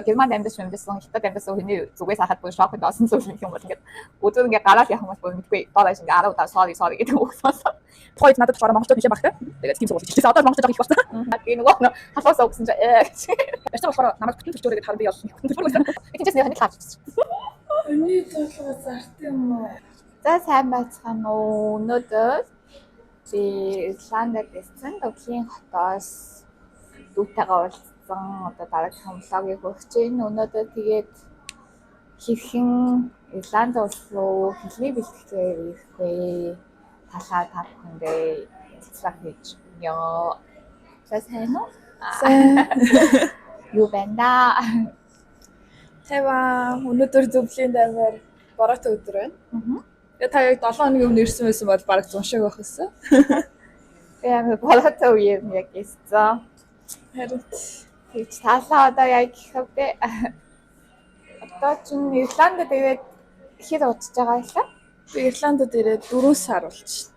Германд амьдсан хятад амьдсан хүний зүгээс харахад бүр шок доосон зүйл юм бол ингээд өдөр ингээд гараад явах хүмүүс бүр мэдгүй доолайш ингээд 10 удаа sorry гэдэг үг сонсоо. Тухайд надад болохоор монголчууд нэлээд багтай. Тэгээд тийм зүйл хэлчихсэн. Одоо монголчууд их болсон. Би нөгөө хасаасаа өгсөн чинь гэж. Баяр болохоор намайг бүтэн төвчөрөөд харан би явсан. Эцэст нэг хаач. Өний толгой зарт юм уу? За сайн байцгаана уу. Өнөөдөр би Ирландд ирсэн. Дублин хотоос дүүтэйгээ уулзсан. Одоо дараагийн влогийг өгч байна. Өнөөдөр тэгээд хэрхэн Ирланд улс руу хэлний бэлтгэхээр ирэх вэ? Талаа та бүхэндээ цэцлэг хийж ёо. Сайн уу? Юу байна? Тэваа өнөөдөр Дублинд амир бороотой өдөр байна. Тэгээ та яг 7 хоногийн өмнө ирсэн байсан бол бараг 100 шиг байх гэсэн. Би амир бороотой үеэр яг ирсэн. Харин Тэгж талаа одоо яг гэхвдээ одоо чинь Ирландд тэгээд хэд удаж байгаа юм? би Ирландд ирээд 4 сар болчихно.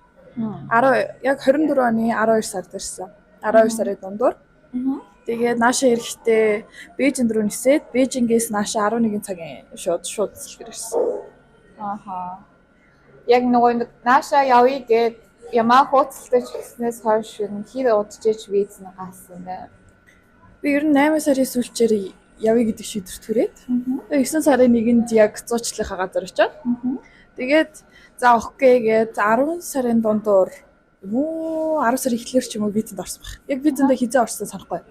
Яг 24 оны 12 сард ирсэн. 12 сарын дундуур. Тэгээд наашаа ирэхдээ Бээжинд рүү нисээд Бээжингээс наашаа 11 цагийн шууд ирсэн. Ааха. Яг нөгөө наашаа явъя гэд ямаа хууцлаж гиснээс хойш хэр удаж иж виз нь гасан бэ? Би ер нь 8 сарын сүүлчээр явъя гэдэг шийдвэр түрээд. 9 сарын 1-нд яг 100-члынхаа газар очиод. Тэгээд за окей гээд 10 сарын дундуур 10 сарын эхлэр ч юм уу визэнд орсон баг. Яг визэндээ хизээ орсон санахгүй.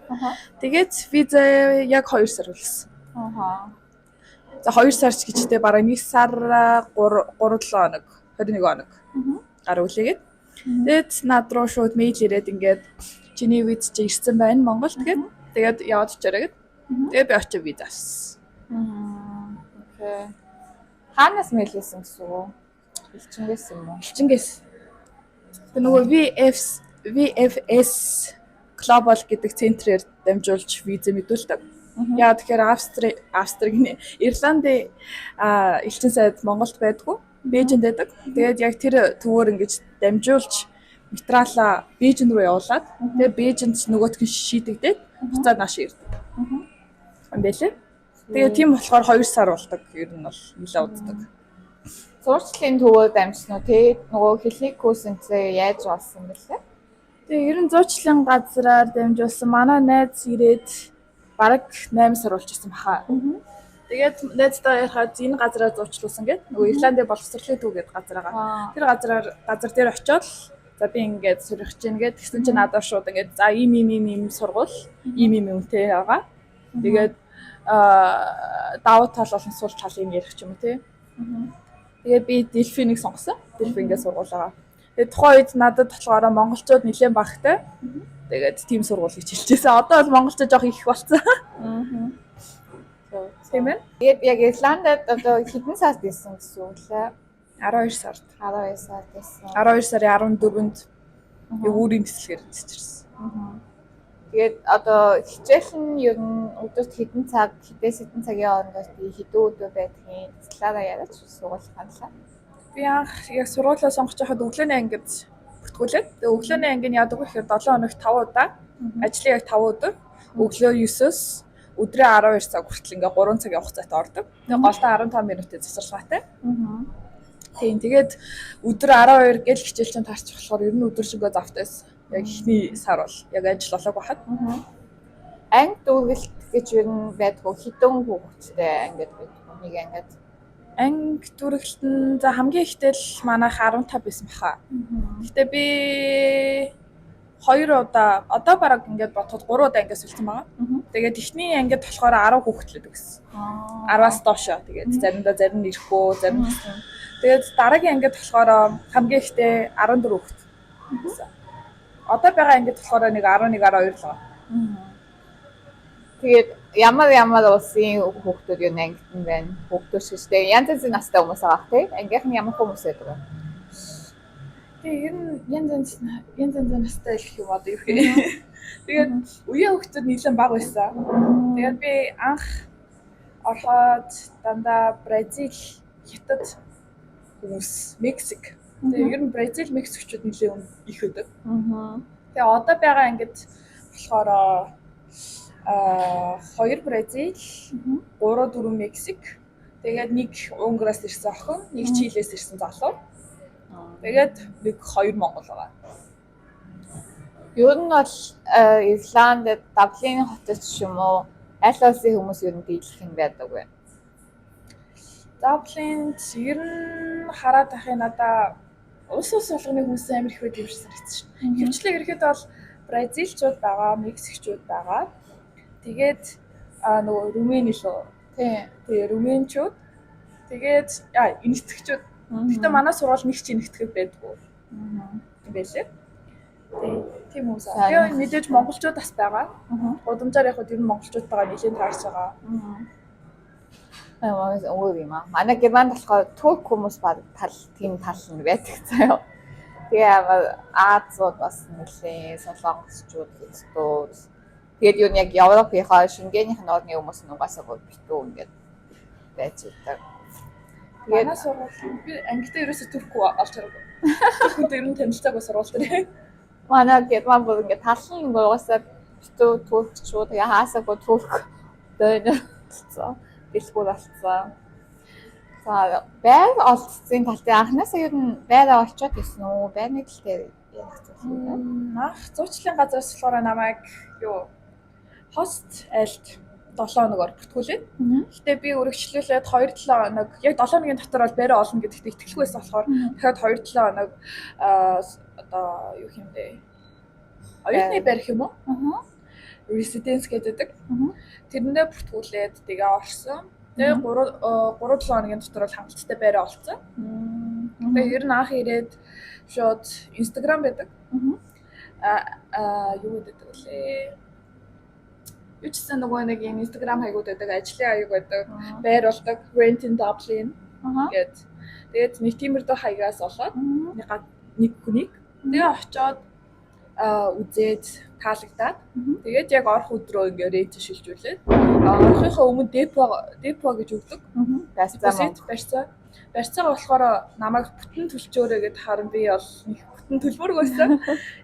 Тэгээд виза яг 2 сар болсон. За 2 сарч гэжтэй бараг 1 сар 3-7 хоног 21 хоног гар үлээгээд. Тэгээд над руу шууд мэйл ирээд ингээд чиний виз чи ирсэн байна Монголд гээд тэгээд яваад очоорой гээд. Тэгээд би очив виз авсан. Окей. Ханаас мэйл хийсэн гэсэн үү? Элчингээс юм уу? Элчингээс. Тэгээ нөгөө VFS Global гэдэг центрээр дамжуулж виз мэдүүлдэг. Яа тэгэхээр Австрийн Ирландын элчин сайд Монголд байдгүй, Бээжинд байдаг. Тэгээд яг тэр төвөөр ингэж дамжуулж материалаа Бээжин рүү явуулаад тэгээд Бээжинд нөгөөтг нь шийдэгдээд буцаад нааш ирдэг. Амбэлээ. Тэгээд тийм болохоор 2 сар болдог. Ер нь бол нэлээд уддаг. Сурчлалын төвөөр дамжсан уу? Тэгээд нөгөө хэлний курсэнцээ яаж болсон бэлээ? Тэгээ ер нь зуучлалын газраар дамжуулсан. Манай найз ирээд бараг 8 сар болчихсон баха. Тэгээд найзтай ярихад энэ газараа зуучлуулсан гэд. Нөгөө Ирландын боловсролын төв гэдэг газар байгаа. Тэр газар дээр очиод за би ингээд сурах чинь гэд тэгсэн чинь надад шууд ингээд за ийм сургууль ийм үнэтэй байгаа. Тэгээд давуу тал болон сул талыг ярих ч юм уу тий. Тэгээд би Дельфинийг сонгосон. Дельфингээ сургуулаа. Тэгээд тухайн үед надад болохоор монголчууд нэлээд багтай. Тэгээд тийм сургууль гэж хэлчихсэн. Одоо бол монголчууд жоох их болсон. Тийм ээ. Тэгээд яг Ирландд одоо хэдэн сард ирсэн гэсэн үг лээ? 12 сард. 12 сард ирсэн. 12 сарын 14-нд яг үүрийн нислэгээр ирсэн. Тэгээд одоо хичээл нь ер нь өдөрт хэдэн цагийн хооронд хэдэн өдөр байдгийг цэцлээрээ яриач сургууль хандлаа. Би анх яг сургуулаа сонгож байхад өглөөний ангид бүртгүүлээд. Тэгээ өглөөний ангийн яадаг вэ гэхээр 7 хоногт 5 удаа, ажлын яг 5 өдөр, өглөө 9-өөс өдрөө 12 цаг хүртэл ингээ 3 цаг явах цайтай ордог. Тэгээ голтой 15 минутын засварлагатай. Тийм тэгээд өдөр 12 гэл хичээл чинь таарч болохоор ер нь өдөр шигөө завтайс. Яг ихний сар бол яг ажил болоог байхад. Анги дүүргэлт гэж ер нь байдгүй хэдэн хүүхэдтэй ангид байдгүй нэг ангид. Анги дүүргэлт нь за хамгийн ихтэй л манайх 15 байсан баха. Гэтэ би 2 удаа одоо бараг ингээд бодоход 3 удаа ангиас үлдсэн байгаа. Тэгээд эхний ангид болохоор 10 хүүхэдлээд гэсэн. 10-аас доошоо. Тэгээд зарим нь ирэхгүй, зарим нь. Тэгээд дараагийн ангид болохоор хамгийн ихтэй 14 хүүхэд гэсэн. Одоо байгаа ангид болохоор нэг 11 12 л байгаа. Тэгээд ямар улсын хүүхдүүд юу ангид нь байна? Хүүхдүүд шиштэй янз янзын настай хүмүүс байгаа тий? Ангийнх нь ямар хүмүүс байдаг вэ? Тэгээ ер нь янз янзын настай гэх юм одоо юу гэх. Тэгээд үеийн хүүхдүүд нэлээд бага байсан. Тэгээд би анх ороход дандаа Бразил, Хятад хүмүүс, Мексик. Тэгээ ер нь Бразил, Мексикчууд нэлээд их өдөг. Тэгээ одоо байгаа ангид болохоор 2 Бразил, 3-4 Мексик. Тэгээд 1 Унгараас ирсэн охин, 1 Чилээс ирсэн залуу. Тэгээд 1-2 Монгол байгаа. Ер нь бол Ирландд Даблин хотод ч юм уу аль улсын хүмүүс ер нь дийлэх юм байдаг вэ? Даблинд ер нь хараад ахын надаа улс болгоны хүмүүс амар их байд юм шиг санагдсан шин. Хөвчлэг ирэхэд бол Бразилчууд байгаа, Мексикчууд байгаа. Тэгээд нөгөө Румын лөө. Тэгээ Румынчууд. Тэгээд энэтхэгчүүд. Гэхдээ манай сургууль нэг ч энэтхэг байдгүй. Тийм байлээ. Тийм үү. Тэгээ мэдээж монголчууд бас байгаа. Гудамжаар яг ер нь монголчуудтайгаа нэлээд таарч байгаа. Өөр юм аа. Манай Германд болохоор турк хүмүүс баг тийм тал нь байдаг заяа. Тэгээ Азууд бас нэлээ солонгосчууд хэвчүүд. Тэгээд юу яг Европынхаа Шенгенийн орны хүмүүс нь угаасаа битүү ингээд байж байгаа. Тэгээд манай сургууль би ангид ерөөсө турк олж хараагүй. Түркүүд ер нь танилцаагүй сургууль дээр. Манай Герман бүр ингээд талын угаасаа битүү туркчууд яхаасаагүй турк дээнэ. Дэлгүүр болсон. За байр олцсон тал дээр анхнаасаа ер нь байраа олцоод ирсэн үү? Байрны тал дээр ярих зүйл үү? Анх зуучлалын газраас болохоор намайг хост айлд 7 хоногор бүртгүүлээд. Гэтэ би өргөжлүүлээд 2-7 хоног яг 7 хоногийн дотор бол байраа олно гэдэгт итгэлгүй байсан болохоор дахиад 2-7 хоног одоо юу юм бэ? Оюутны байр юм уу? Residence гэдэг. Тэрэндээ бүртгүүлээд тэгээ орсон. Тэгээ 3-7 хоногийн дотор бол хангалттай байраа олцсон. Тэгээ ер нь анх ирээд шууд Instagram байдаг. Юу гэдэг вэ? Юу ч гэсэн нөгөө нэг юм Instagram хаягууд байдаг, ажлын хаяг байдаг, байр болдог, Rent in Dublin гэдэг. Тэгээд нэг тиймэрдүү хаягаас олоод нэг хүнийг тэгээ очоод үзээд таалагдаад тэгээд яг орох өдрөө ингээ рейт шилжүүлээд орохынхаа өмнө депо гэж өгдөг. Барьцаа болохоор намайг бүтэн төлчөөрэй гэд харин би бол нэг бүтэн төлбөр өгсөн.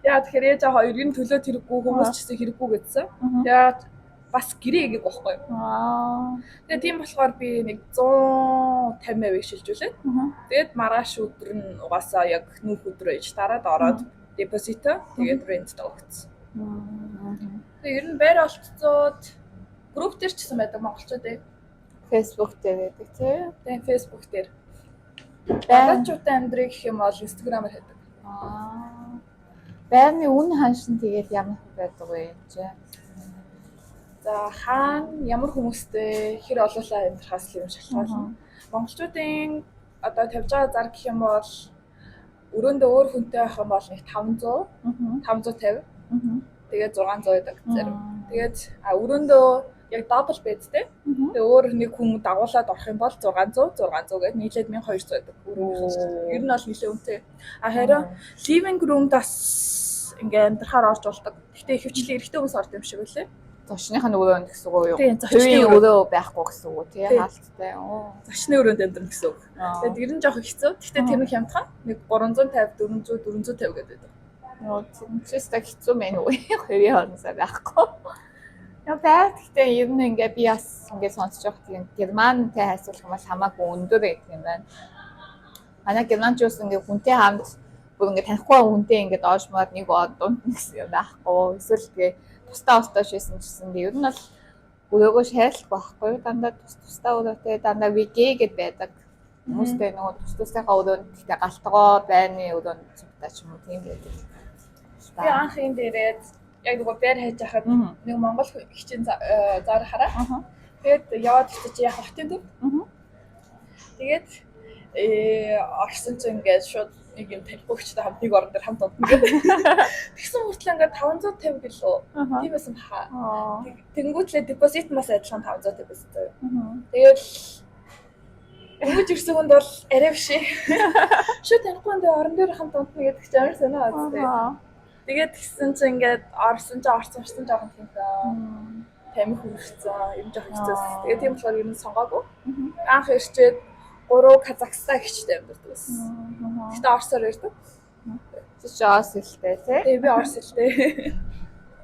Яа тэгэхээр ээж аа хоёрын төлөө тэрэггүй хүмүүс ч гэсэн хэрэггүй гэдсэн. Тэгээд бас гэрээ игэв байхгүй юу. Тэгээд тийм болохоор би нэг 150% шилжүүлээд тэгээд маргааш өдөр нь угаасаа яг нүүх өдрөө иж дараад ороод депозито тэгээд рент тавьчихсан. Тэгээд ер нь байр олцоод групп дээр ч гэсэн байдаг монголчууд. Facebook дээр байдаг тийм. Тэгээд Facebook дээр байрчуудын амьдрыг гэх юм бол Instagram-аар хийдэг. Байрны үн ханшин тэгээд ямар байдаг вэ чи? За хаана ямар хүмүүстэй хэр олоолаа амьдрахаас л юм шалтгаална. Монголчуудын одоо тавьж байгаа зар гэх юм бол өрөөндөө өөр хүнтэй байх юм бол нэг 500 550 тэгээд 600 байдаг зэрэг. Тэгээд өрөөндөө яг дабл бэдтэй. Тэгээ өөр нэг хүн дагуулад орох юм бол 600 гээд нийлээд 1200 байдаг. Ер нь бол нэлээд үнэтэй. Харин living room бас ингээ амьдрахаар орж болдог. Гэхдээ ихэвчлэн эрэгтэй хүмүүс ордог юм шиг үлээ. Зочныхаа өрөөнд гэсэн үг юу? Зочны өрөө байхгүй гэсэн үг тий хаалттай. Зочны өрөөнд амьдрах гэсэн үг. Тэгээд ер нь жоох хэцүү. Гэхдээ тэр нэг хямдхан нэг 350 400 450 гэдэг байдаг. Тэндээс хэцүү мэн үү? Хувийн хоорондоо байхгүй. Яг байт гэхдээ ер нь ингээ би бас ингээ сонсож байгаа тийм Германтай хайсуулах юм бол хамаагүй өндөр гэдэг юм байна. Манай Германчууд ингээ хүнтэй хамт бүр ингээ танихгүй хүнтэй ингээ доошмоод нэг дунд гэсэн юм байхгүй. Эсвэл тэгээ тустаа шийсэн гэсэн. Ер нь бол өөрөөгөө шаардлага байхгүй. Дандаа тустаа өрөөтэй дандаа вигэ гэд байдаг. Хүмүүстэй нөгөө тустайхаа өрөөнд гэхдээ галтгоо байрны өрөөнд цугтаа ч юм уу тийм байдаг. Би анх энэ дээрээ яг нөгөө байр хайж хахад нэг монгол хичээн зар хараа. Тэгээд яваад чи яг хотын төв. Тэгээд орсон чинь ингээд шууд нэг юм талбогчтой хамт нэг орон дээр хамт унтна гэдэг. Тэгсэн хүртэл ингээд 550 гэлөө. Тийм байсан хаа. Тэнгүүтлээ депозит мас адилхан 500 депозит. Тэгээд өнгөж ирсэн хүнд бол арай биш. Шууд танихгүй энэ орон дээр хамт унтна гэдэг чинь амар санаа үзтээ. Тэгээд тэгсэн чинь ингээд орсон жоохон тийм тамхи хүрсэн. Юм жоохон хэцүү. Тэгээд тийм болохоор юм сонгоогүй. Анх ирчээд 3 Казахстан гихчтэй амьдардаг байсан. Гэтэ Оросоор ярьдаг. Чи Орос хэлтэй тий? Тэгээ би Орос хэлтэй.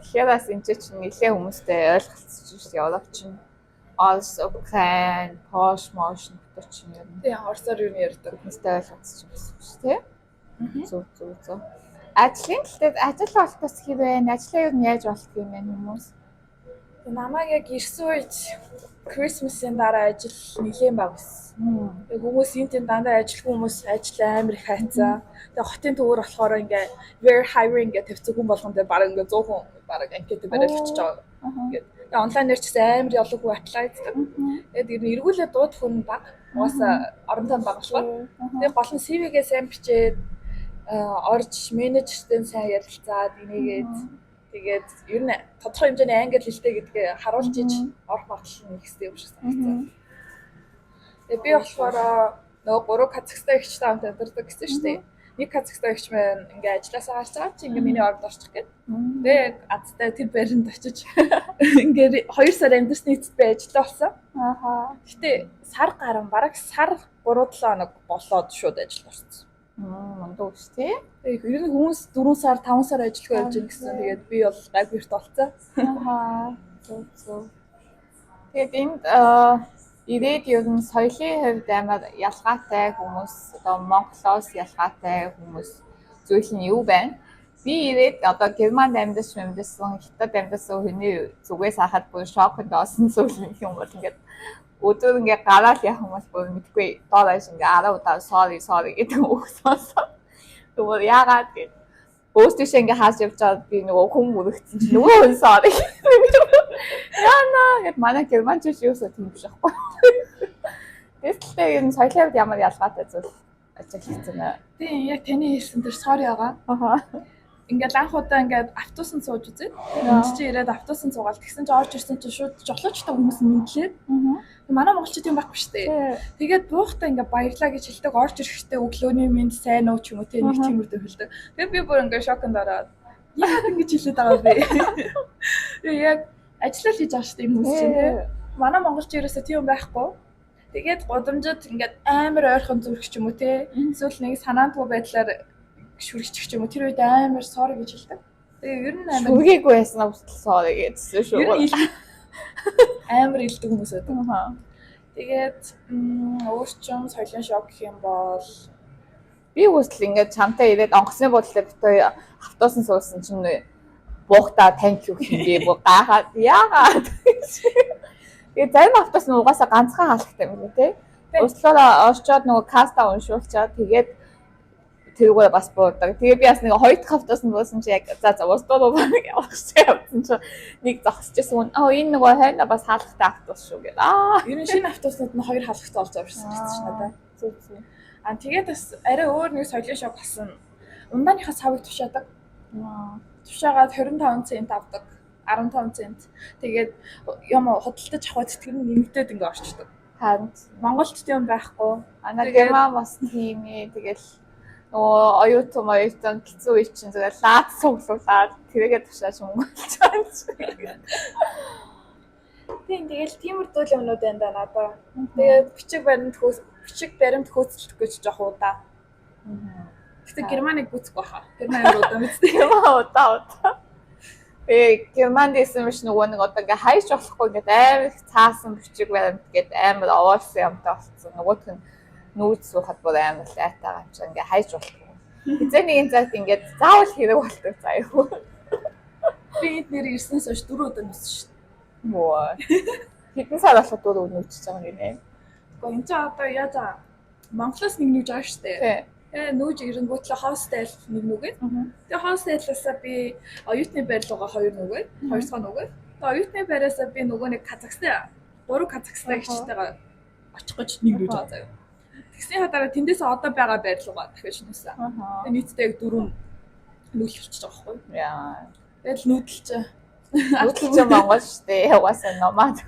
Тэгэхээр бас энэ чинь нэлээ хүмүүстэй ойлголцож шүү дээ. Европ чинь also Ukraine, Posh motion гэдэг чинь юм. Тийм орсоор юу ярьдаг. Хүмүүстэй ойлголцож байсан шүү дээ. Зүг. Ажлын талаар ажил олдох хэвээр ажлаа юу яаж олдох юм бэ хүмүүс? Намайг яг ирсэн үед Christmas-ийн дараа ажил нэлээд бага байсан. Яг хүмүүс энэ дандаа ажилгүй хүмүүс ажил амар их хайцаа. Тэгээ хотын төвөр болохоор ингээ very hiring гэдэг тавьсан хүн болгондоо баг ингээ 100 хүн баг анкет бариад өчөж байгаа. Ингээд тэгээ онлайнаар ч гэсэн амар ялгаагүй apply гэдэг. Тэгээд ер нь эргүүлээ дууд хүн баг. Угаасаа оронтой баг болохоор. Тэгээ гол нь CV-гээ сайн бичээд орж менежертэй сайн ярилцаад энийгээд тэгээд ер нь тодорхой хэмжээний англи хэлтэй гэдгээ харуулж иж орох магадлал нь ихтэй юм шиг санагдсан. Тэгээ би болохоор нөгөө 3 Казахстан эгч таамтай өдөрдөг гэсэн шүү дээ. Нэг Казахстан эгч маань ингээ ажилласаа гарч байгаа чи ингээ миний орд орчих гээд. Тэгээ азтай тэр баринд очиж ингээ 2 сар амьдсны эцэст би ажиллаа болсон. Гэтэ сар гарan бараг сар 3-7 хоног болоод шууд ажил орсон. Мундуу шүү дээ. Тэгээ ер нь хүмүүс 4 сар 5 сар ажиллахгүй явж байгаа гэсэн. Тэгээд би бол гайвэрт олцсон. Зөв. Тэгээд энд ирээд ер нь соёлын хувьд амар ялгаатай хүмүүс одоо Монголоос ялгаатай хүмүүс зүйл нь юу байна? Би ирээд одоо Германд амьдсан, Хятад амьдсан хүний зүгээс харахад бүр шокнд орсон зүйл юм бол ингээд өдөр ингээ гараад явах хүмүүс бүр мэдгүй доолайш ингээ 10 удаа sorry гэдэг үг сонсоо. Тэгвэл яагаад гэж өөстөш ингээ хааж явж байгаа би нөгөө хүн мөрөгцсөн чинь нөгөө хүн sorry. Яна гэд манай германч юусоо тийм биш аахгүй. Тэгэлтэй энэ соёлын ямар ялгаатай зүйл ажиллагдсан аа. Тийм яг таны хэлсэн тэр sorry байгаа. Ингээд анх удаа ингээд автобусанд сууж үзээд энэ чинь ирээд автобусанд суугаад тэгсэн чинь орж ирсэн чинь шууд жолоочтой хүмүүс нэмлээд манай монголчууд юм байхгүй шүү дээ. Тэгээд буухтаа ингээд баярлаа гэж хэлдэг орж ирэхдээ өглөөний минь сайн уу ч юм уу те нэг тиймэрдээ хэлдэг. Тэгээд би бүр ингээд шоконд ороод яагаад ингэж хэлээд байгаа бэ? Тэгээд яг ажиллал хийж байгаа шүү дээ хүмүүс чинь те. Манай монголч ерөөсөө тийм байхгүй. Тэгээд годамжид ингээд амар ойрхон зүрх ч юм уу те. Эсвэл нэг санаандгүй байдлаар шүргчих ч юм уу тэр үед амар sorry гэж хэлдэг. Тэгээ ер нь амар шүргээгүй байсан авсдал sorry гэсэн шүү. Амар илдэг хүмүүс байдаг. Тэгээд өөрчн соёлын шок гэх юм бол би үстэл ингээд чамтай ирээд онгоцны бодлоо битүү автобусан суусан чинь буухтаа thank you хийгээ бүр гахаад яагаад. Тэгээ зарим автобус нь угаасаа ганцхан хаалгатай юм лээ тий. Өслөөр орчоод нөгөө каста уншуулчаад тэгээд тэрүүгээр бас буудаг. Тэгээ би бас нэг хоёр дахь автобусанд буусан чи яг за устдуу баг явчихсан явсан чи нэг зогсчихсан. Энэ нөгөө хойно бас хаалгатай автобус шүү гэдэг. Ер нь шинэ автобуснууд нь хоёр хаалгатай болж байгаа шүү дээ надад. Зүг. Тэгээд бас арай өөр нэг соёлын шок болсон. Ундааныхаа цавыг тушаадаг. Тушаагаад 25 цент авдаг. 15 цент. Тэгээд юм худалдаж аваад тэр нь нэмэгдээд ингээ орчдөг. Харин Монголд тийм байхгүй. Герман бас тийм ээ. Тэгэл нөгөө оюутан хэцүү үе чинь зүгээр лаад суглуулаад тэрийгээ тушааж өнгөлж байгаа. Тийм тэгэл тиймэрдүү юмнууд байна да надаа. Тэгээд бичиг баримт хөөцөлдөхгүй ч жоох удаа. Гэтэ Германыг гүцэх байхаа. Герман удаа мэддэг. Удаа. Германд исэн биш нөгөө нэг одоо ингээ хайж болохгүй ингээд амар их цаасан бичиг баримт гээд амар овоолсон юмтай болсон. Нөгөөх нь нүүц суухад бүр амар лайтаа гамчаа ингээ хайж болохгүй. Хизээ нэгэн цагт ингээд заавал хэрэг болдог заяа. Би энд нэр ирснээс хойш 4 удаа нүүсэн шүү дээ. Мөө. Хэдэн сар болох 4 өдөр нүүчихэж байгаа юм нэ. Гэхдээ энэ ч одоо яа Монголоос нэг нүүж байгаа шүү дээ. Нүүж ирэнгүүтлээ хостел нэг нүгээд. Тэгээ хостелаасаа би оюутны байр руугаа 2 нүгээд, 2 цаа нүгээд. Тэгээ оюутны байраасаа би нөгөө нэг Казахстан 3 Казахстан гişтэйгээ очих гэж нэг нүүж байгаа заяа. Тэгсний хадараа тэндээсээ одоо байгаа байр руугаа дахиж нүүсэн. Тэгээ нийтдээ 4 нүүл болчих жоох байхгүй. Яа. Тэгэл нүүдэлч. Нүүдэлч Монгол шүү дээ. Угаасаа номад.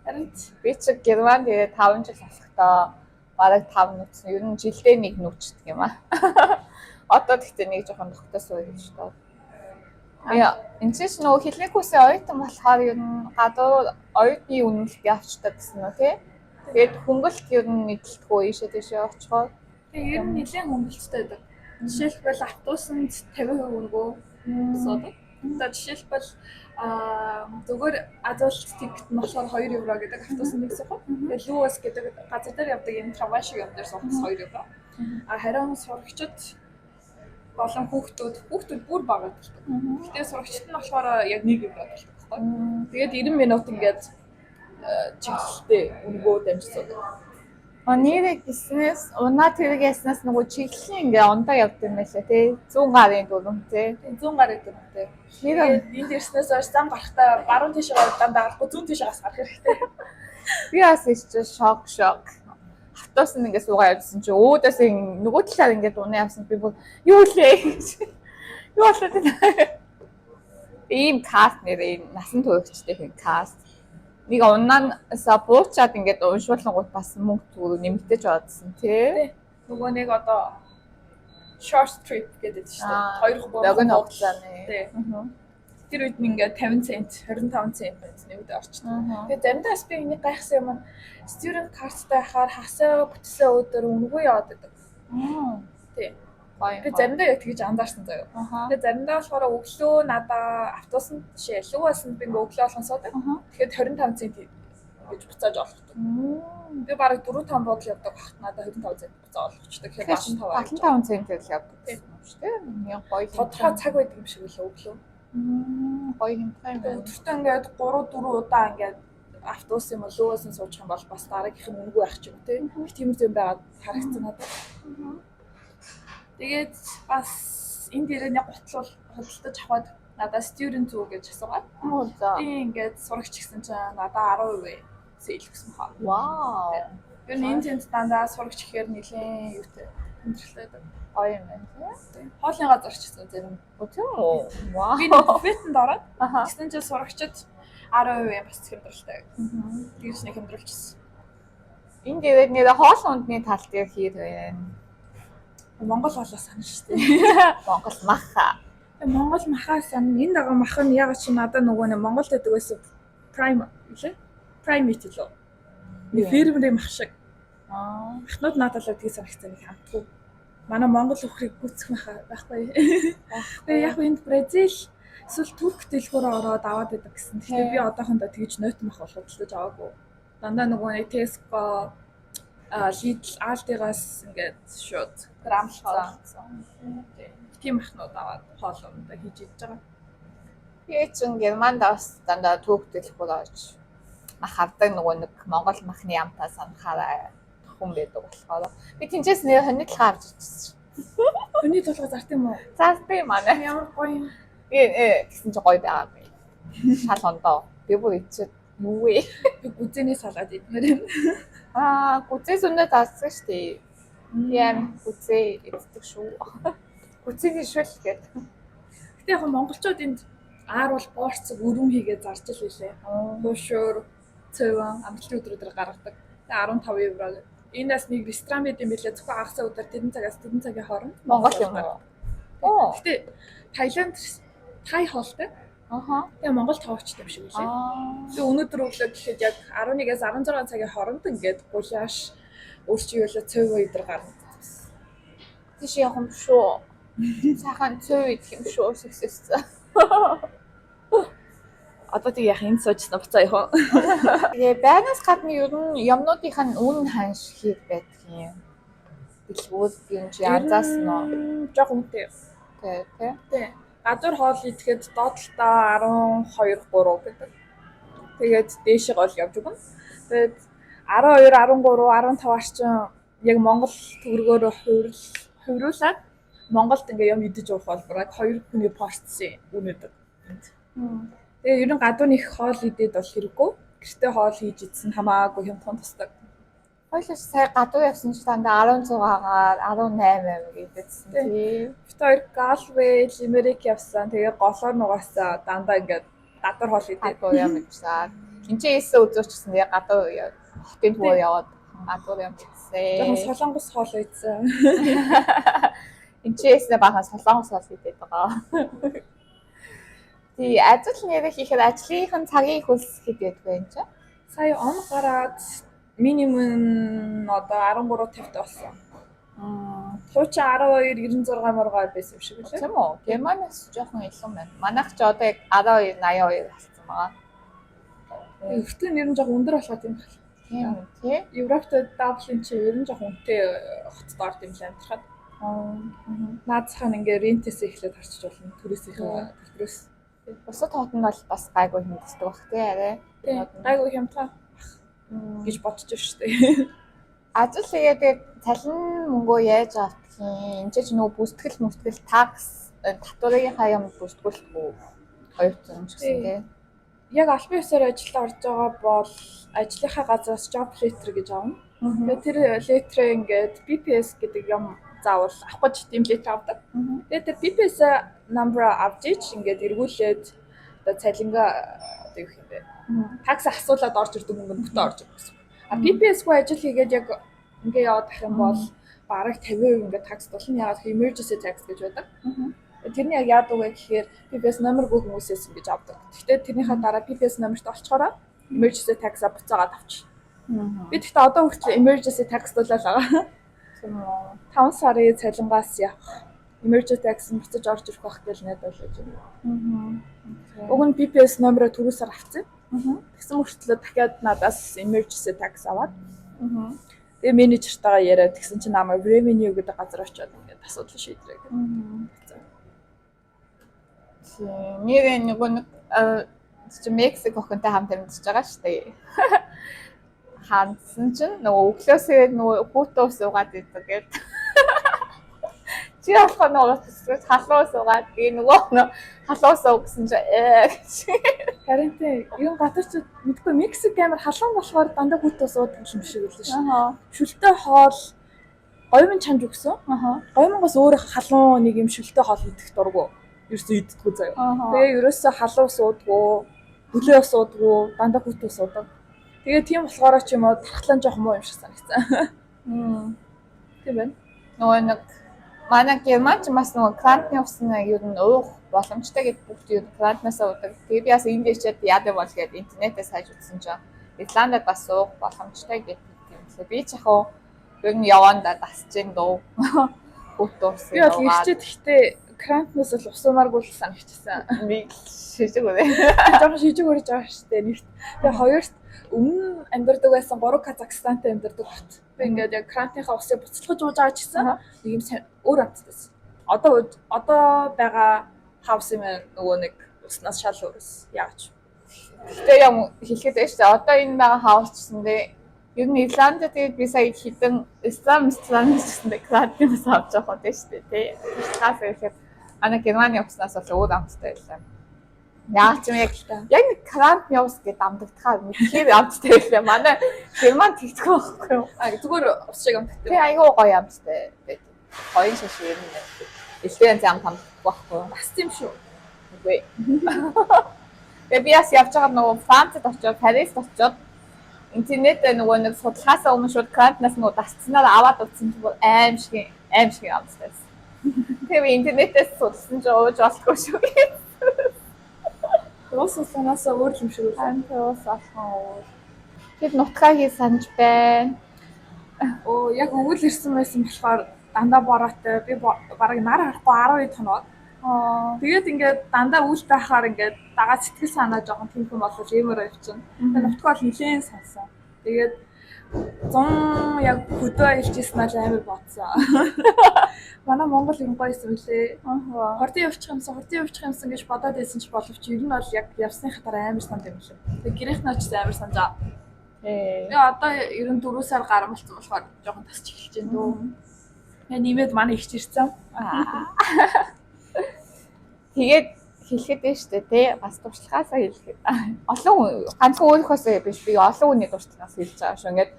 Харин би чи Германд ирээд 5 жил болохдоо бараг 5 нүүцэн. Ер нь жилдээ нэг нүүчдэг юм аа. Одоо тэгтээ нэг жоохон тогтосоо гэж тоо. Яа, энэ чинь нөгөө хэлний курсын оюутан болохоор ер нь гадуур оюутны үнэлэлт явцдаг гэсэн үү тий? Тэгээд хөнгөлт ер нь нийтлэхгүй ийшээ тийшээ очихоор. Тэгээ ер нь нэлээд хөнгөлттэй байдаг. Жишээлбэл автобусанд 50% өргөө суудаг. За жишээлбэл зүгээр азуулт тикет нь болохоор 2 евро гэдэг автобусны нэг суух. Тэгээд Луас гэдэг газар дээр явдаг энэ трамвай шиг юм дээр суухс 2 евро. Харин сурагчид болон хүүхдүүд бүр бага гэдэг. Гэхдээ сурагчид нь болохоор яг 1 евро гэдэг байхгүй. Тэгээд 90 минут ингээд чиглэлтэй өнгөө дамжсан. Нэрээ гиснээс унаа тэрэг яснаас нөгөө чиглэлийн ингээ ондоо явд юм байлаа тий 100 гарын дөрөв тий 100 гарын дөрөвтэй. Тэгээд энд ирснээс хойш зам гарахтаа баруун тишээ дандаа гарахгүй зүүн тишээс гарах хэрэгтэй. би бас ч шок автобус нь ингээ суугаа явсан чи өөдөөс нөгөө талаар ингээ унаа явсан би бүр юу лээ юу болоод ийм каст нэрээ насан туршидтэй хин каст нэг унаасаа буучаад ингээд уншуулгууд бас мөнгө төгрөг нэмэгдэж бодсон тий. Нөгөө нэг одоо short trip гэдэг чинь шүү дээ. 2-3 хугацааны. Тий. Тэр үед нь ингээд 50 цент, 25 цент нэмэгдэж орчихсон. Тэгээд заримдаа би энийг гайхсан юм нь student card-тай хахаар хасаа бүтсэн өдөр өнгөө яваад байдаг. Тий. Би заримдаа яг тэгж анзаарсан заяа. Тэгээд заримдаа болохоор өглөө надаа автобусанд жишээ лүүсэн би ингээ өглөө болгон суудаг. Тэгэхээр 25 цент гэж буцааж олгодог. Би бараг 4-5 бодол явдаг багт надаа 25 цент буцаа олгочдаг. Тэгэхээр 75 центээр л явдаг юм шүү дээ. Нэг гоё тодорхой цаг байдаг юм шиг үлээ өглөө. Гоё хэмтэй юм. Өдөртөө ингээд 3-4 удаа ингээд автобус юм уу лүүсэн суучих юм бол бас дараагийнх нь өнгөө ах ч юм те. Тийм юм байгаад харагдсан надад. Тэгээд бас энэ дээр нэг готлол хөдөлтөж аваад надаа student зүү гэж асуугаад. Би ингээд сурагч гэсэн чинь надаа 10% сэл өгсөн хаа. Вау. Юу нэг энэ дандаа сурагч гэхээр нэлээд юутай хэмжлээ байдаг. Гоё юм байна тийм. Хоолны газар ч гэсэн зарим. Тийм үү? Вау. Би буфетэнд ороод гэсэн чинь сурагчид 10% бас хэмдрэлтэй. Тэгж нэг хэмдрэлжсэн. Энэ дээр нэр хоол ундны тал дээр хэр байна? Монгол хоолоо санаа шүү дээ. Монгол маха. Монгол махаас энэ дага мах нь яг чи надад нөгөө нэг Монголд байдаг байсан prime үлээ. Prime meat лөө. Нэг фермерийн мах шиг. Махнууд надад л тгий санагцсан нэг хамтгүй. Манай Монгол өхрийг гүцэх мах байхгүй. Тэгээ яг энэ Бразил эсвэл Турк дэлгүүрээ ороод аваад байдаг гэсэн. Тэгэхээр би одоохондоо тэгж нойтон мах болгож аваагүй. Дандаа нөгөө нэг Tesco Lidl Aldi-гаас ингээд шууд грамлцсан. Тийм махнууд аваад хоолондоо хийж идэж байгаа. Би ч Германд бас дандаа Турк дэлгүүр орж мах авдаг нөгөө нэг Монгол махны ямтаа санахаараа хүн байдаг болохоор би тэнцээс нэр хоньтлоо авч ирчихсэн. Хүний толгой зарт юм уу? Зартай манай. Ямар гоё юм. Гэсэн чи гоё байгаа би. Шал ондоо. Би бүр ичээд юу вэ? Би гүзээний салаад идмээр юм. Гүзээ сүнэ таасдаг штий. Яам гүзээ иддэг шүү. Гүзээний шүл гэдэг. Гэтэ яг монголчууд энд аар бол борцог өрөм хийгээд зарж л байлээ. Бушуур, цэвэн амтлын өдрөөр гаргадаг. Тэгээ 15 евро гэдэг. Энэс нэг ресторан байт юм билээ. Зөвхөн агасаа өдөр тэрэн цагийн хооронд Монгол юм уу? Гэтэ Таиланд Тай хоолтой. Тэгээ Монгол тоовчтой юм шиг үлээ. Тэгээ өнөөдөр өглөө гэхэд яг 11-ээс 16 цагийн хооронд ингээд гуляш өөрчлөлөө цэв өдөр гарна. Тийш яг юм шүү. Сайхан цэв идэх юм шүү сэксэс. Одоо тэг яг энд суужсан буцаа яах вэ? Тэгээ байнаас гадна ер нь юмнуудынх нь үн ханш хийх байдаг юм. Билгүүл юм чи янзаас нь жоо үнэтэй. Тий. Гадуур хоол идэхэд доотлолтоо 12 3 гэдэг. Тэгээд дээшээ гол явж өгнө. Тэгээд 12, 13, 15 орчим яг Монгол төгрөгөөр хувируулаад Монголд ингээ юм идэж уух бол яг 2 хүний порцийн үнэдэг. Тэгээ ер нь гадуур их хоол идээд бол хэрэггүй. Гэртээ хоол хийж идсэн хамаагүй хямдхан тусдаг. Хоёлоо сая гадуур явсан ч дандаа 16-аар 18 гэдэгсэн тий. Бид хоёр Галвей, Лимерик явсан. Тэгээ голоор нугасаа дандаа ингээд гадуур хоол идээд гадуур юм гэсэн. Тинчээсээ үзүүчсэн тэгээ гадуур хотын төвөө яваад гадуур юм гэсэн. жоохон солонгос хоол ийдсэн. Тинчээсээ бахан солонгос хоол идээд байгаа. Тий, ажил нэрээ хийхэд ажлынхын цагийг хөлс хийгээд байна ч. Сая гараад минимум одоо 13:50 болсон. Хуучин 1296 моргоо байсан юм шиг үлээ. Тийм үү? Германаас жоохон илүү байна. Манайх ч одоо яг 1282 болсон байгаа. Өвтөн ер нь жоохон өндөр болоход юм байна. Тийм тий. Европт даблын чи ер нь жоохон үнэтэй хотод орд юм л амьдрахад. Наадсахаа ингээ рентээс эхлээд харчиж болно. Төрөөсийнхээ төлбөрөөс. Бусад хотод бол бас гайгүй хэмждэг бах тий арай. Гайгүй хямдхан гэж бодож байна шүү дээ. Ажил хийгээд цалин мөнгөө яаж авах юм? Энд чинь нөгөө бүстгэл такс татварынхаа юм бүсдгүүлэхгүй 200 ч гэсэн тий. Яг албан ёсоор ажилд орж байгаа бол ажлынхаа газраас job letter гэж авна. Тэгээд тэр letter ингээд BPS гэдэг юм заавал авах гэж тийм letter авдаг. Тэгээд тэр BPS number авч ич ингээд эргүүлээд одоо цалингаа одоо юу юм бэ? Такс асуулаад орж ирдэг мөнгө бүтэн орж ирдэг гэсэн. А BPS-гүй ажил хийгээд яг ингээ яваад ах юм бол бараг 50% ингээ такс болно. Ягаад гэвэл emergency tax гэж байдаг. Тэрний яг яадаг вэ гэхээр BPS номергүй хүмүүсээс ингэж авдаг. Гэхдээ тэрнийхээ дараа BPS номерт олцохороо emergency tax-а буцаагаад авчих. Би тэгтээ одоо хүртэл emergency tax дуулаад байгаа. Тийм үү. 5 сарын цалингаас явах emergency tax буцаж орж ирэх байх гэж найдаж байна. Уг нь BPS номероо түрүүсээр авсан. Тэгсэн мөртлөө дахиад надаас emergency tax аваад. Тэгээ менежертайгаа яриад тэгсэн чинь намайг revenue гэдэг газар очиод ингээд асуудал шийдрээ гэх. Тийм. Нэг чи Мексик охинтой хамт амьдарч байгаа шүү дээ. Хандсан чинь нөгөө өглөөсөө нөгөө хүүтөө суугаад идэв гэдэг. Чи болохоо нөгөө халуун суугаад би нөгөө халуун суу гэсэн чи Харин тийм юм гадарч мэдгүй Мексик амар халуун болохоор дандаа хүүтөө суудаг юм шиг үлээ шүү. Шүлтэй хоол говьмын чамж өгсөн. Говьмоос өөр халуун нэг юм шүлтэй хоол идэх дурггүй. Ерөөсөө иддэггүй заяа. Тэгээ ерөөсөө халуун суудгүй, хөлөө суудгүй, дандаа хүүтөө суудаг. Тэгээ тийм болохоор ч юм уу тархлан жоох муу юм шиг санагдсан. Тийм байна. Нөгөө нэг манай германч бас нөгөө крантны усан юу н уух боломжтой гэдэг бүгд юу крантнаас уудаг. Тэгээ би бас энд ичээд яадаг бол гээд интернетээс хайж үзсэн чинь Ирландд бас уух боломжтой гэдэг юм лээ. Би ч яхаа ер нь явандаа дасж ин дөө. Хүүтөө усан. Би бол ирчээд ихтэй крантнаас л усуумааргүй л санагдчихсан. Би шижиг үү. Жаахан шижиг өрж байгаа шүү дээ нэгт. Тэгээ хоёрт өмнө амьдардаг байсан 3 Казахстантай амьдардаг бат. Би ингээд яг крантынхаа усыг буцалгаж ууж байгаа ч гэсэн нэг юм өөр амттайсэн. Одоо байгаа хаусын нөгөө нэг уснаас шал өөрөөс яач. Гэтэ юм хэлэхэд байж та одоо энэ байгаа хаус гэсэндээ ер нь Ирландд тэгээд би сая хитэн Ислам гэсэндээ крантнаас авч явах гэдэг шүү дээ тий. Хаас ирэхэд ана Германы уснаас бол өөр амттай байлаа. Яач юм яг нэг крант явс гэдэг амдагдахаар мэдхээр амттай байлаа. Манай Герман тэгдэхгүй байхгүй юу? Зүгээр ус шиг амттай. Тий айгүй гоё амттай байдаг. Гоё шиг юм байна. Илтгэн зам амттай байхгүй юу? Бас тийм шүү. Үгүй. Тэгээ би бас явж байгаа нөгөө Францад очиод Парист очиод интернетээ нөгөө нэг судалгаасаа өмнө шууд крантнаас нөгөө дасцсанаар аваад утсан чинь аим шиг амттай. Тэгээ би интернетээс судалсан чинь ууж болохгүй шүү. Уус уснаас өөр юм шиг үү? Уус алхан. Тэгэд нутгаа хий санаж байна. Яг өвөл ирсэн байсан болохоор дандаа бороотой. Би бараг нар харахгүй 12 тоног. Тэгээд ингээд дандаа үүлтэй ахаар ингээд дагаа сэтгэл санаа жоохон тэмхэн болол иймэр явчихна. Тэгээд нутгаа бол нэлээд сансан. Тэгээд 100 яг хөдөө илжсэн нь амар бодсон. Манай Монгол юм гоё юм лээ. Хордын явчих юмсан гэж бодоод байсан ч боловч ер нь бол яг явсныхаа дараа амар санд юм лээ. Тэгээд гэрийнхнээ ч амар санджаа. Одоо ер нь 4 сар гарамлцсан болохоор жоохон тасч эхэлж байна дөө. Яг нэмээд манай ихч ирсэн. Тэгээд хэлэхэд байна шүү дээ тий. Бас туршлагаасаа хэлэхэд. Олон ганцхан өөрийнхөөс биш би олон хүний туршлагаас хэлж байгаа шүү. Ингээд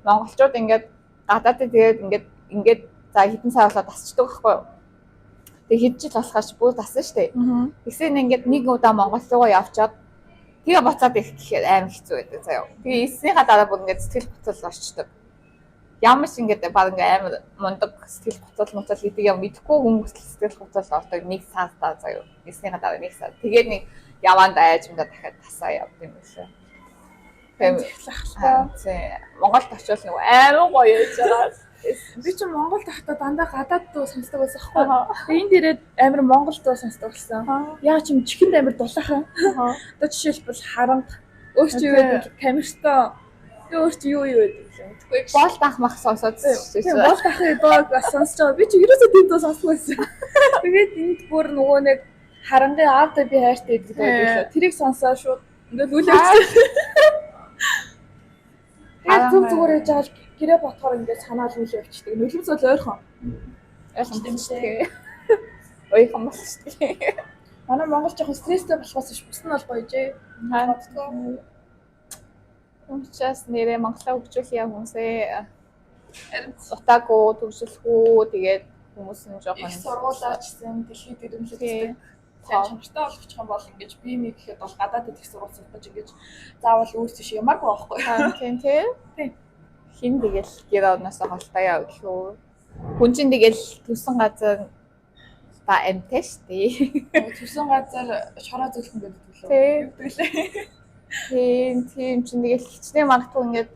монголчууд ингээд гадаадд тэгээд ингээд за хэдэн сар болоод тасчдаг байхгүй юу? Тэгээд хэд жил болохоос бүр тассан шүү дээ. Тэгсэн ингээд нэг удаа Монгол руу явчаад тэгээ буцаад ирэх гэхээр амар хэцүү байдаг заяа. Тэгээ ирснийхаа дараа бүр ингээд сэтгэл гоцол орчдөг. Ямар ч ингээд баг ингээд амар мундаг сэтгэл гоцол гэдэг юм мэдэхгүй хүмүүс сэтгэл гоцол ордог нэг сартаа заяа. Ирснийхаа дараа нэг сар. Тэгээд нэг яваанд айжмдаа дахиад тасаа явд юм билээ. Тэгээд Монголд очивол нэг амар гоё яж байгаа. Би ч Монгол тахта дандаа гадаад дуу сонсдог байсан хгүй. Тэгээ энэ дээрээ амар Монгол дуу сонсдог болсон. Яг ч юм чихэнд амар дулаахан. Одоо жишээлбэл харанга өөрч юу гэдэг камерста өөрч юу гэдэг юм. Тэгвэл Бол дах мах сонсоод тийм бол дахын дууг бас сонсож байгаа. Би ч ерөөсөө тийм дуу сонсдог байсан. Тэгээд энд бүр нөгөө нэг харангийн аавтай би хайртай гэдэг дуу байлаа. Тэрийг сонсоо шууд ингээд үлээвч. Тэгээд зүгээр яж байгаа гэрээ ботхоор ингээд санаал үлээ явчихдаг. Нулимс бол ойрхон. ойлгомжтой шүү. Ойрхон болчихсон. Манай Монгол жоохон стресстэй болохоос ш бус нь бол гоё жээ. Сейчас нэрээ Монголоо хөгжүүлэх хүмүүсээ утаагүй төгсөлгүй тэгээд хүмүүс нь жоохон их сургуулаач гэсэн дэлхийд ирэмлэгддэг. Сайн чанартай болгочих юм бол ингэж би ми гэхэд бол гадаадд их сургууль сурах ингэж заавал өөрсдөө шиг ямаргүй байхгүй. тийм тийм. Хин тэгэл гэр орноосоо холтой яв гэхүү. Хүн чинь тэгэл төсөн газар та амтай штий. Төсөн газар шороо зөөлхөн гэдэг лөө. Тийм чинь тэгэл хичнээн магадгүй ингээд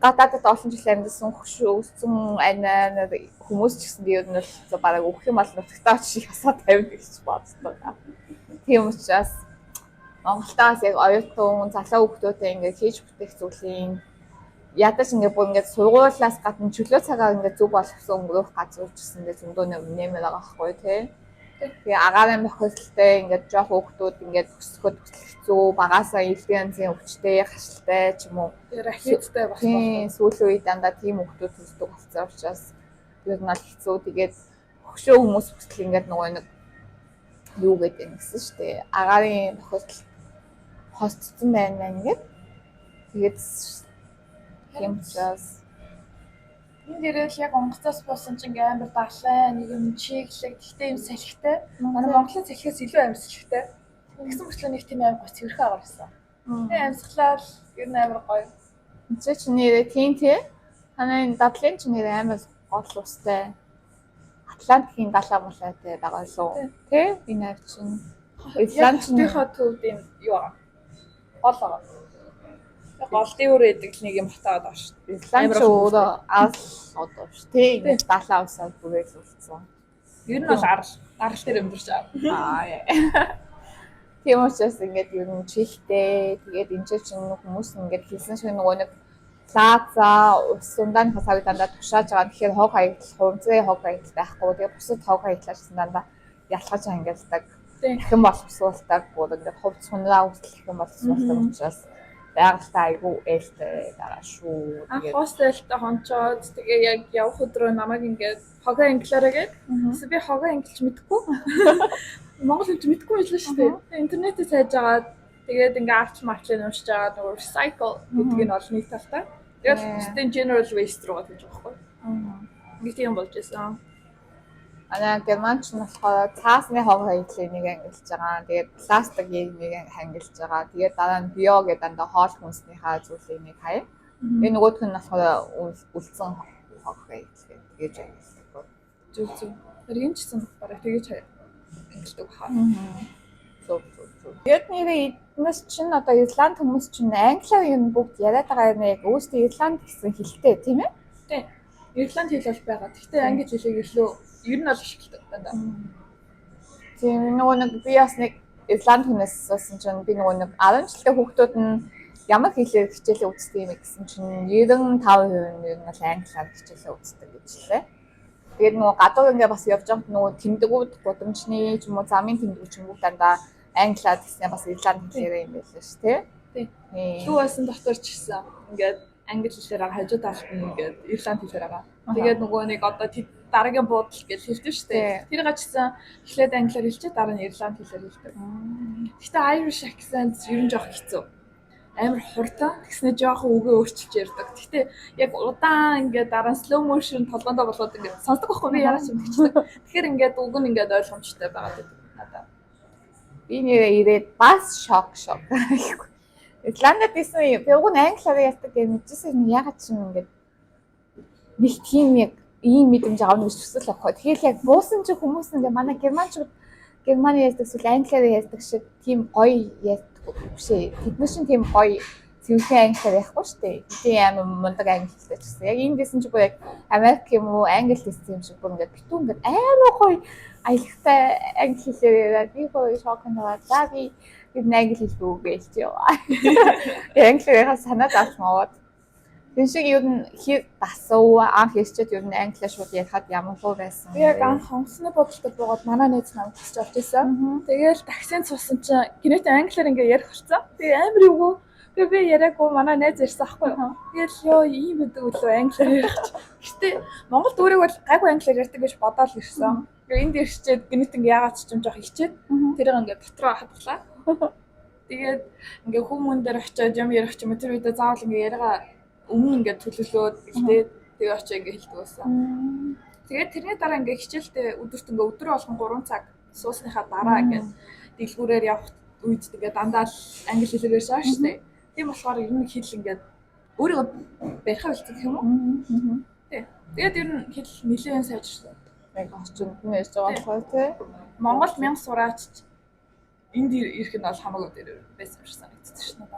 гадаадд олон жил амьдсан өссөн анаа хүмүүс ч гэсэн ер нь л бараг өгөх юм бол нутагтаа очиж ясаа тавина гэж боддог. Тийм учраас Монголтаас яг оюутан залуу хүмүүстэй ингээд хийж бүтээх зүйлийн ядаж ингээд бүр ингээд сургуулиас гадна чөлөө цагаа ингээд зүг болгосон өнгөрөх газар ч гэсэн ингээд зөндөө нэмэр байгаа байхгүй тий. Тэгээ агаарын бохирдолтой ингээд жоох хүүхдүүд ингээд төсөхөд хэцүү багаасаа илтгэн янзын өвчтэй хашилтай ч юм уу ракеттай бас болов. Сүүлийн үед дандаа тийм хүүхдүүд төсдөг болсон учраас ер нь л хэцүү. Тэгээд хөшөө хүмүүс хүсэл ингээд нөгөө нэг юу гэдэг юм гэсэн шүү дээ. Агаарын бохирдол хостцсон байна ингээд. Тэгээд тийм учраас энэ дээрээс яг онгоцоос буусан чинь амар далай нэг юм чиглэг гэхдээ юм салхитай. Манай Монголын салхиас илүү амар салхитай. Тэгсэн мөртлөө нэг тийм амар гоц цэвэрхэн агаар байсан. Тэгээ амьсгалал ер нь амар гоё. Эцэг чи нэрээ тийм тий. Танай дадлын чи нэрээ амар гол устай. Атлантикийн далай мулаатай байгаа лөө. Тий? Энэ авь чинь. Атлантикийнхаа төвд юм юу аа. Гол байгаа. Голдын өөр эдэг л нэг юм батаад байгаа шүү дээ. Исланд ч өөрөө ал одоо шүү дээ. Ингээд далаа усаад бүгээл үлдсэн. Ер нь бол гарал дээр амьдарч байгаа. Тийм учраас ингээд ер нь чихтэй. Тэгээд энэ чинь хүмүүс ингээд хэлсэн шиг нөгөө нэг плаза усундан хасаг дандаа тушааж байгаа. Тэгэхээр хог хаягдал, хувцсны хог хаягдал байхгүй. Тэгээд бусад хог хаягдлаач дандаа ялхаж ангилдаг. Дахин боловсруулдаг. Бүр ингээд хувцс хунаа үүсгэх юм боловсруулдаг учраас байгалтай айгүй ээлтэй байгаа шүү. Тэгээд хостелтэй хончоод тэгээ яг явах өдрөө намайг ингээд хогоо англиараа гээд эсвэл би хогоо ангилж мэдэхгүй. Монгол хэлж мэдэхгүй байлаа шүү дээ. Интернетээ сайж агаад тэгээд ингээд арч марчлын уншиж агаад нөгөө recycle гэдэг нь бол нэг талтай. Тэгээд system general waste руу гэж байгаа байхгүй. Нэг тийм болж байсан. Ана германч нь болохоор цаасны хог хаягдлыг нэг ангилж байгаа. Тэгээд пластикийг нэг ангилж байгаа. Тэгээд дараа нь био гэдэг дандаа хоол хүнснийхаа зүйлийг нэг хаяа. Тэгээд нөгөөх нь болохоор үлдсэн хог хаягдал гэж ангилдаг. Зүг. Тэр юм ч гэсэн бараг тэгэж ангилдаг хаа. Зүг. Тэгээд нэрээ эднээс чинь одоо Ирланд хүмүүс чинь англиар юм бүгд яриад байгаа юм яг өөрсдөө Ирланд гэсэн хэлтэй тийм ээ? Тийм. Ирланд хэл бол байгаа. Гэхдээ англи хэлийг илүү ер нь бол ашигладаг даа. Тийм нөгөө нэг би бас нэг Ирланд хүнээс асуусан чинь би нөгөө нэг 10 жилтэй хүүхдүүд нь ямар хэлээр хичээлээ үздэг юм гэсэн чинь 95% нь ер нь англиар хичээлээ үздэг гэж лээ. Тэгээд нөгөө гадуур ингээ бас явж байгаад нөгөө тэмдгүүд гудамжны ч юм уу замын тэмдэг ч юм уу дандаа англиар гэсэн бас Ирланд хэлээр юм байлаа шүү дээ. Тийм. Юу байсан дотор ч гэсэн ингээд англи хэлээр хажуу талд нь ингээд Ирланд хэлээр байгаа. Тэгээд нөгөө нэг одоо дараагийн буудал гэж хэлдэг шүү дээ. Тэр гачсан эхлээд англиар хэлчихээ дараа нь Ирланд хэлээр хэлдэг. Гэхдээ Irish accent ер нь жоох хэцүү. Амар хурдан тэгснэ жоох үгээ өөрчилж ярьдаг. Гэхдээ яг удаан ингээд дараа нь slow motion толгоондоо болоод ингээд сонсдог байхгүй би яагаад ч мэдчихдэг. Тэгэхээр ингээд үг нь ингээд ойлгомжтой байгаад байдаг надад. Би нэрээ ирээд бас шок. Ирландд исэн би уг нь англиар ярьдаг гэж мэдчихсэн ягаад ч юм ингээд нэг тийм яг ийм мэдрэмж авах гэж хүсэл авах. Тэгэхээр яг буусан чи хүмүүс ингээ манай германчууд германы ярьдаг эсвэл англиар ярьдаг шиг тийм гоё ярьдаг бишээ. Тэдний шин тийм гоё зөвхөн англиар ярихгүй шүү дээ. Би амар мундаг англи хэлтэй ч гэсэн. Яг эндээсэн ч бүр яг Америк юм уу англи хэлсэн юм шиг бүр ингээд битүү ингээд амар гоё аялагтай англи хэлээр яриад би гоё шок наваа. За би англи хэлбүү гэж яваа. Англиар яхаа санаад авсан. Тэр шиг юу н хэр дасуу анх ярьчаад юу н англиар шууд ярихад ямар хөө байсан. Би яг анх хонгоцны бодолтой буугаад манай нээз намайг тусч авч ирсэн. Тэгээл таксинд суусан чинь гинэт англиар ингээ ярих болсон. Тэгээ амар юугүй. Тэгээ би яриаггүй манай нээз ирсэн аахгүй юу. Тэгэл ёо ийм гэдэг үлээ англиар ярих. Гэтэ Монгол дүүрэг бол гайгүй англиар ярьдаг гэж бодоод ирсэн. Тэгээ энд ирчээд гинэт ингээ яагаад ч юм жоох хичээд тэрийг ингээ дотроо хадгалаа. Тэгээд ингээ хүмүүн дээр очиод юм ярих ч юм уу тэр үедээ заавал ингээ яриага өмнө ингээд төлөвлөөд ихтэй тэгээ очиж ингээд хэлдэг байсан. Тэгээд тэрний дараа ингээд хичээлдээ өдөрт ингээд өдөр болгон 3 цаг суусныхаа дараа ингээд дэлгүүрээр явах үед ингээд дандаа англи хэлээр ярьсан шүү дээ. Тийм болохоор ер нь хэл ингээд өөрийгөө барихаа болчих юм уу? Тэгээд ер нь хэл нэлээд сайжирсан. Яг очинд нь ярьж байгаа болохоор тий. Монгол 1000 сураач энд ирэх нь бол хамаагүй дээр байсан юм шиг санагддаг шнэ.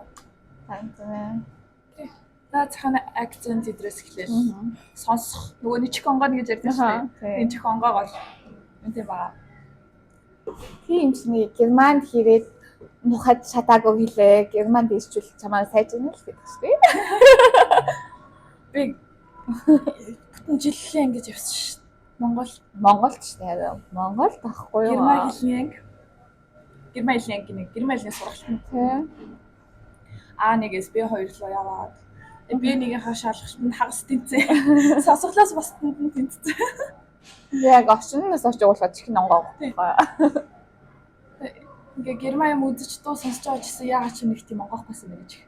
Тань. Наа цаана акцент идрээс эхлэв. Сонсох. Нөгөө нэг чих онгоо гэж ярьдаг шүү дээ. Энэ чих онгоо гол энэ тийм баа. Тийм ч нэг германд хийгээд нухад шатаагүй хэлээ. Германд ирчүүл чамаа сайжирна л гэдэг шүү дээ. Би бүтэн жилээ ингэж явсан шүү дээ. Монголд ч дээ. Монголд ахгүй юу? Герман хэлний нэг герман хэлний сурагч. Тийм. А1-ээс B2 руу яваад би нэгийнхаа шалгагч нь хагас тэнцээ. Сасглаас бас тэнцээ. Яг очноос очиж уулаад чихэн онгоо. Ингээ герман юм үзэж дуу сонсож байгаа гэсэн яагаад ч нэг тийм онгоох байсан юм гэж.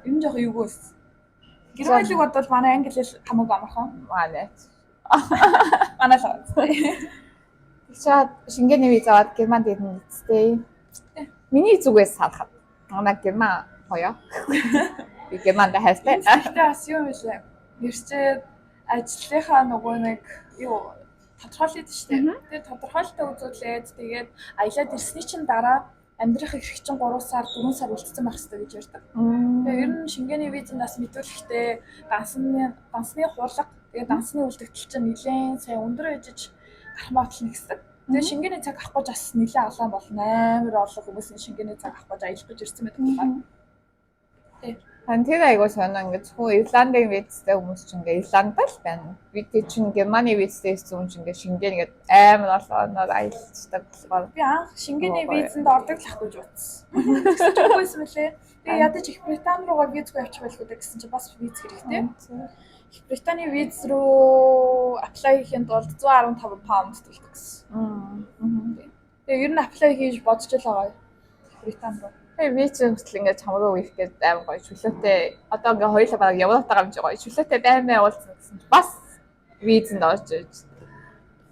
Ер нь жоохон юугөөс. Герман хэлийг бодвол манай англи хэл хамаагүй амархан. Манай. Манайсаа. Тэгшээд шингээний виз аваад германд ирнэ үстэй. Миний зүгээс харахад манай герман хоёо. Би германд хайртай. Тэгтээ бас юу вэ? Ирчээд ажлынхаа нөгөө нэг юу тодорхойлоод штэ. Тэгээд тодорхойлолтоо үзүүлээд тэгээд аялаад ирсний чинь дараа амьдрах эрх чинь 3 сар 4 сар үлдсэн байх хэрэгтэй гэж ярьдаг. Тэгээд ер нь шингээний визэнд бас мэдүүлэхдээ дансны хурлага тэгээд дансны үлдэгдэл чинь нэлээд сайн өндөр ээжиж гарах магадлал нэгсдэг. Тэгээд шингээний цаг авах гэж бас нэлээд алаан болно. Амар олон хүмүүс шингээний цаг авах гэж аялах гэж ирсэн байдаг байна. Тэр айгуу сонаа ингээд зөвхөн Ирландын визтэй хүмүүс ч ингээд Ирландд л байна. Бид чинь Германы визтэй ирсэн хүн чинь ингээд шингэн ингээд амар олооноор аялцдаг болохоор би анх шингээний визэнд ордог л ах гэж утсан. Тэгсэн мөлий. Тэгээ ядаж их Британи руугаа визгүй явчих байлгүй гэсэн чинь бас виз хэрэгтэй. Их Британи виз руу аплай хийхэд бол 115 паунд төлдөг гэсэн. Тэгээ ер нь аплай хийж бодож л байгаа. Британи руу. виз хөтөл ингээд чамруу ирэх гээд амар гоё чөлөөтэй. Одоо ингээд хоёулаа бараг явуултагаа юм чи гоё чөлөөтэй баймаа уулзсан гэсэн чи бас визэнд орж иж.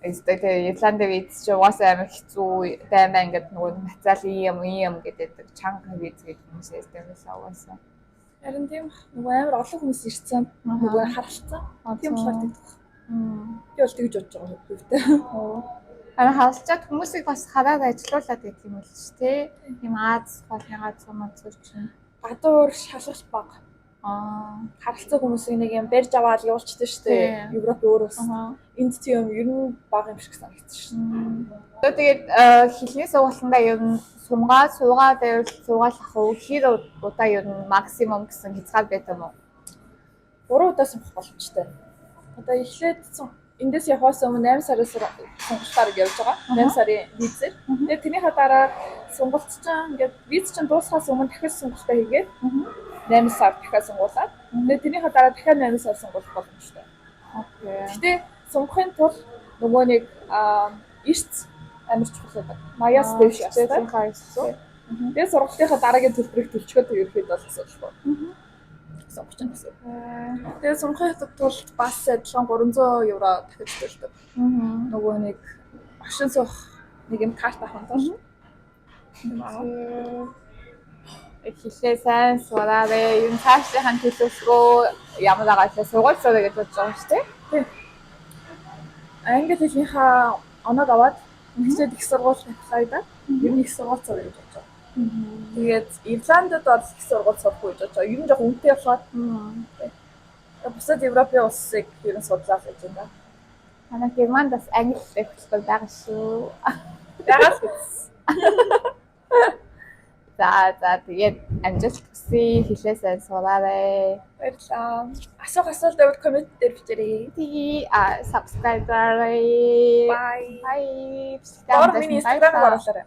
Тэгээ Ирландын виз чи угаасаа амар хэцүү баймаа ингээд нөгөө нацаал юм гэдэг чанга виз гэдэг юм шиг байсан угаасаа. Харин тийм нөгөө амар олон хүмүүс ирсэн. Нөгөө харалцсан. Тийм болохоор тэгдэг. Би бол тэгж бодож байгаа хөвгтэй. Харин харалцаад хүмүүсийг бас хараад ажилуулад гэх юм л шүү дээ. Тийм Аз болны газар мацуур чинь гадуур шалгалт баг. Харалцсан хүмүүсийг нэг юм барьж аваад явуулчихдаг шүү дээ. Европ өөрөөс. Энд тийм ер нь баг юм шиг санагдсан шүү. Тэгээд хэлний сургалтандаа ер нь суугаа дээр суугаал ах уу хэр удаа ер нь максимум гэсэн хязгаар байдаг юм уу? 3 удаа сунгах боломжтой. Одоо эхлээд эндээс явахаас өмнө 8 сараас сонголтоор явж байгаа. 8 сарын визээр. Тэгээд тэрнийхээ дараа сонголт чинь ингээд виз чинь дуусахаас өмнө дахиад сонголтоо хийгээд 8 сар дахиад сонгуулаад. Тэгээд тэрнийхээ дараа дахиад 8 сар сонгуулах боломжтой. Окей. Гэтэ сонгохын тулд нөгөө нэг эрс амар чухал байдаг. Маяас дэвш ястай. Тэгээд сургалтынхаа дараагийн төлбөрийг төлчгөөд ерөөхдөө бол асуудалгүй. Сонгож байна гэсэн. Тэгээд сонгохын тулд бас адилхан 300 евро дахиж төлдөг. Нөгөө нэг машин суух нэг юм карт авах тул. Эхлээ сайн сураарэ. Юм цаашдын төлөвлөгөө ямар агаалаа сургууль сураа гэж бодож байгаа шүү дээ. Англи хэлнийхээ оноод аваад тэгсээд их сургуульд apply-да. Ер нь их сургууль сураа гэж бодож байгаа. Тэгээд Ирландд бол их сургууль сурах гэж бодож байгаа. Ер нь жоохон үнэтэй болохоор бусад Европын улсыг ер нь судлаа гэж байна. Манай Германд бас англи хэлтэй байгаа шүү. Ягаад гэвэл За тэгээд амжилт хүсье. Хэлээ сайн сураарай. баярлалаа. Асуулт байвал коммент дээр бичээрэй. Тэгээ subscribe дараарай. Bye. Bye. Доор миний Instagram-ыг оруулаарай.